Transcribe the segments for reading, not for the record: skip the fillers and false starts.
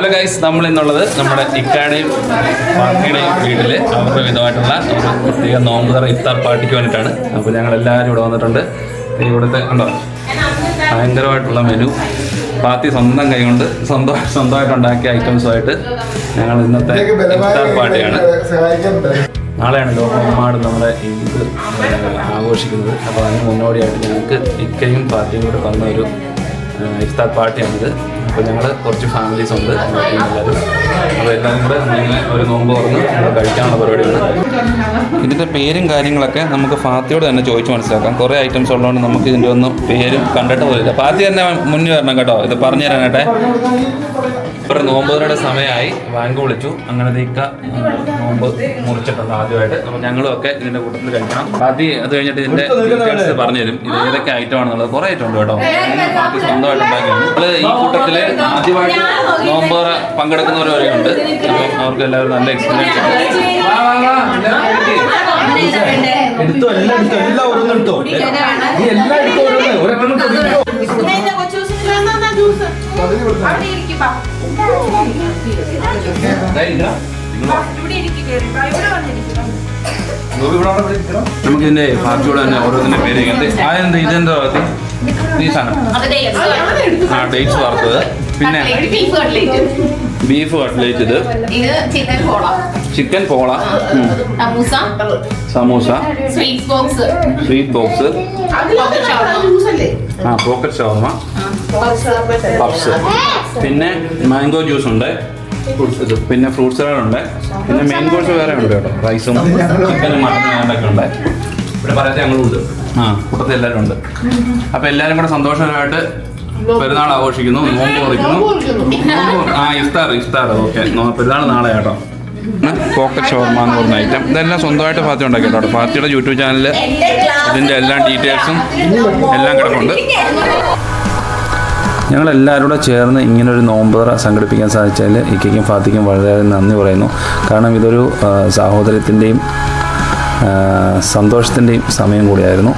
Hello guys, നമ്മൾ ഇന്നുള്ളത് നമ്മുടെ ഇക്കാടെയും പാർട്ടിയുടെയും വീട്ടിൽ അവരുടെ വിധമായിട്ടുള്ള ഒരു പ്രത്യേക നോമ്പുതറ ഇഫ്താർ പാർട്ടിക്ക് വേണ്ടിയിട്ടാണ്. അപ്പോൾ ഞങ്ങൾ എല്ലാവരും ഇവിടെ വന്നിട്ടുണ്ട്. ഇവിടുത്തെ ഉണ്ടോ ഭയങ്കരമായിട്ടുള്ള മെനു പാർട്ടി സ്വന്തം കൈകൊണ്ട് സ്വന്തമായിട്ട് ഉണ്ടാക്കിയ ഐറ്റംസുമായിട്ട് ഞങ്ങൾ ഇന്നത്തെ ഇഫ്താർ പാർട്ടിയാണ്. നാളെയാണ് ലോകമെമ്പാടും നമ്മുടെ ഈദ് ആഘോഷിക്കുന്നത്. അപ്പോൾ അതിന് മുന്നോടിയായിട്ട് ഞങ്ങൾക്ക് ഇക്കയും പാർട്ടിയും കൂടെ വന്ന ഒരു ഇഫ്താർ പാർട്ടിയാണിത്. അപ്പോൾ ഞങ്ങൾ കുറച്ച് ഫാമിലീസ് ഉണ്ട് എല്ലാവരും. അപ്പോൾ എല്ലാവരും കൂടെ നമ്മളിങ്ങനെ ഒരു നോമ്പ് തുറന്ന് കഴിക്കാനുള്ള പരിപാടിയാണ്. ഇതിൻ്റെ പേരും കാര്യങ്ങളൊക്കെ നമുക്ക് ഫാത്തിയോട് തന്നെ ചോദിച്ച് മനസ്സിലാക്കാം. കുറേ ഐറ്റംസ് ഉള്ളതുകൊണ്ട് നമുക്ക് ഇതിൻ്റെ ഒന്നും പേരും കണ്ടിട്ട് പോലില്ല. ഫാത്തി തന്നെ മുന്നിൽ വരണം കേട്ടോ, ഇത് പറഞ്ഞു തരാനാട്ടെ. ഇവരുടെ നോമ്പുകളുടെ സമയമായി, ബാങ്ക് വിളിച്ചു. അങ്ങനെ ഇക്ക നോമ്പ് മുറിച്ചിട്ടുണ്ട് ആദ്യമായിട്ട്. അപ്പോൾ ഞങ്ങളും ഒക്കെ ഇതിൻ്റെ കൂട്ടത്തിൽ കഴിക്കണം. ആദ്യം അത് കഴിഞ്ഞിട്ട് ഇതിൻ്റെ ഡീറ്റെയിൽസ് പറഞ്ഞു തരും. ഇത് ഏതൊക്കെ ഐറ്റം ആണെന്നുള്ളത് കുറേ ഐറ്റം ഉണ്ട് കേട്ടോ. ആദ്യം സ്വന്തമായിട്ട് ഉണ്ടാക്കിയാണ്. നമ്മൾ ഈ കൂട്ടത്തിൽ ആദ്യമായിട്ട് നോമ്പുറ പങ്കെടുക്കുന്നവരുണ്ട്. അപ്പം അവർക്ക് എല്ലാവരും നല്ല എക്സ്പീരിയൻസ് ഉണ്ട്. എടുത്തോ, എല്ലാം എടുത്തോ, എല്ലാം ഓരോന്നെടുത്തോ. നീ എല്ലാം എടുത്തോ, ഓരോന്നും നമുക്ക് ഇതിന്റെ ഫാത്തിയോട് തന്നെ ഓരോന്നിന്റെ പേര് അതെന്ത് ഇതെന്തോ ഈ സാധനം ഡേറ്റ്സ് വറുത്തത്, പിന്നെ ബീഫ് കട്ട്ലേറ്റ്, ഇത് ചിക്കൻ പോള, സമൂസ, സ്വീറ്റ് ബോക്സ്, പോക്കറ്റ് ഷവർമ, പപ്സ്, പിന്നെ മാംഗോ ജ്യൂസ് ഉണ്ട്, പിന്നെ ഫ്രൂട്ട് സലാഡ് ഉണ്ട്, പിന്നെ മെയിൻ കോഴ്സ് വേറെ ഉണ്ട് കേട്ടോ. റൈസും ചിക്കനും മട്ടനും ഒക്കെ ഉണ്ട്. ഇവിടെ പറയാത്ത ഞങ്ങളും ഉണ്ട്. കൂട്ടത്തിൽ എല്ലാവരും ഉണ്ട്. അപ്പോൾ എല്ലാവരും കൂടെ സന്തോഷകരമായിട്ട് പെരുന്നാൾ ആഘോഷിക്കുന്നു, നോമ്പ് കുറിക്കുന്നു. ഇഫ്താർ ഓക്കെ. പെരുന്നാൾ നാളെ കേട്ടോ. പോക്കറ്റ് ഷവർമ എന്ന് പറഞ്ഞ ഐറ്റം ഇതെല്ലാം സ്വന്തമായിട്ട് ഫാത്തി ഉണ്ടാക്കി കേട്ടോ. ഫാത്തിയുടെ യൂട്യൂബ് ചാനലിൽ ഇതിൻ്റെ എല്ലാ ഡീറ്റെയിൽസും എല്ലാം കിടപ്പുണ്ട്. ഞങ്ങളെല്ലാവരും കൂടെ ചേർന്ന് ഇങ്ങനൊരു നോമ്പുറ സംഘടിപ്പിക്കാൻ സാധിച്ചാൽ ഇക്കയ്ക്കും ഫാത്തിക്കും വളരെ നന്ദി പറയുന്നു. കാരണം ഇതൊരു സാഹോദര്യത്തിൻ്റെയും സന്തോഷത്തിൻ്റെയും സമയം കൂടിയായിരുന്നു.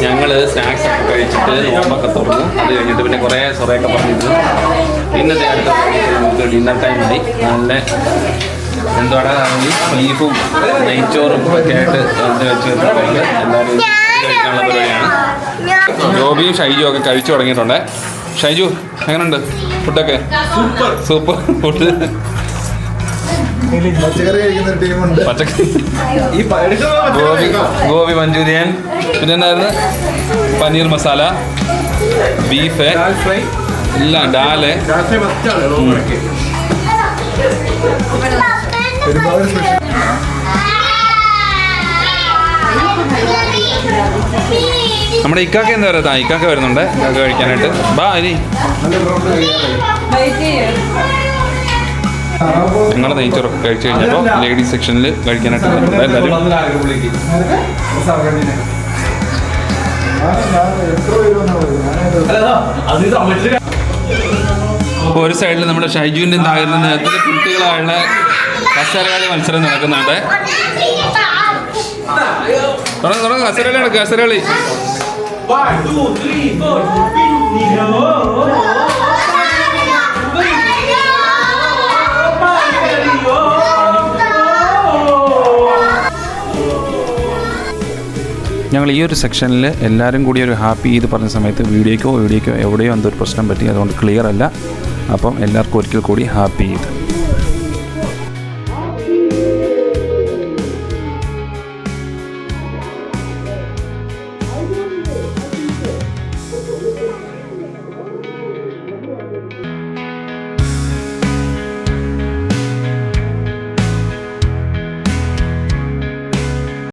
ഞങ്ങൾ സ്നാക്സ് ഒക്കെ കഴിച്ചിട്ട് നോമ്പൊക്കെ തുറന്നു. അത് കഴിഞ്ഞിട്ട് പിന്നെ കുറേ സൊറയൊക്കെ പറഞ്ഞിരുന്നു. ഇന്നത്തെ അടുത്ത നമുക്ക് ഡിന്നർ ടൈമായി. നല്ല എന്താണ് ബീഫും നെയ്ച്ചോറും ഒക്കെ ആയിട്ട് വെച്ച് എല്ലാവരും കഴിക്കാനുള്ള പരിപാടിയാണ്. ജോബിയും ഷൈജും ഒക്കെ കഴിച്ചു തുടങ്ങിയിട്ടുണ്ട്. ഷൈജു എങ്ങനെയുണ്ട് ഫുഡൊക്കെ? Super food. ഗോബി മഞ്ചൂരിയൻ, പിന്നെ എന്തായിരുന്നു പനീർ മസാല, ബീഫ് എല്ലാം, ഡാല്. നമ്മുടെ ഇക്കാക്ക എന്താ പറയുക? ഇക്കാക്ക വരുന്നുണ്ട് ഇക്കാക്ക കഴിക്കാനായിട്ട്. ബാ അരി ഞങ്ങൾ നെയ്ച്ചോറൊക്കെ കഴിച്ചു കഴിഞ്ഞപ്പോൾ ലേഡീസ് സെക്ഷനിൽ കഴിക്കാനായിട്ട് എല്ലാവരും. അപ്പോൾ ഒരു സൈഡിൽ നമ്മുടെ ഷൈജുവിൻ്റെ താഴ്ന്ന നേരത്തെ കുട്ടികളായുള്ള കസരകളി മത്സരം നടക്കുന്നുണ്ട്. തുടങ്ങും കസരകളി നടക്കുക. കസരകളി ഞങ്ങൾ ഈ ഒരു സെക്ഷനിൽ എല്ലാവരും കൂടി ഒരു ഹാപ്പി ഈദ് പറഞ്ഞ സമയത്ത് വീഡിയോയ്ക്കോ എവിടെയോ എന്തൊരു പ്രശ്നം പറ്റി, അതുകൊണ്ട് ക്ലിയർ അല്ല. അപ്പം എല്ലാവർക്കും ഒരിക്കൽ കൂടി ഹാപ്പി ഈദ്.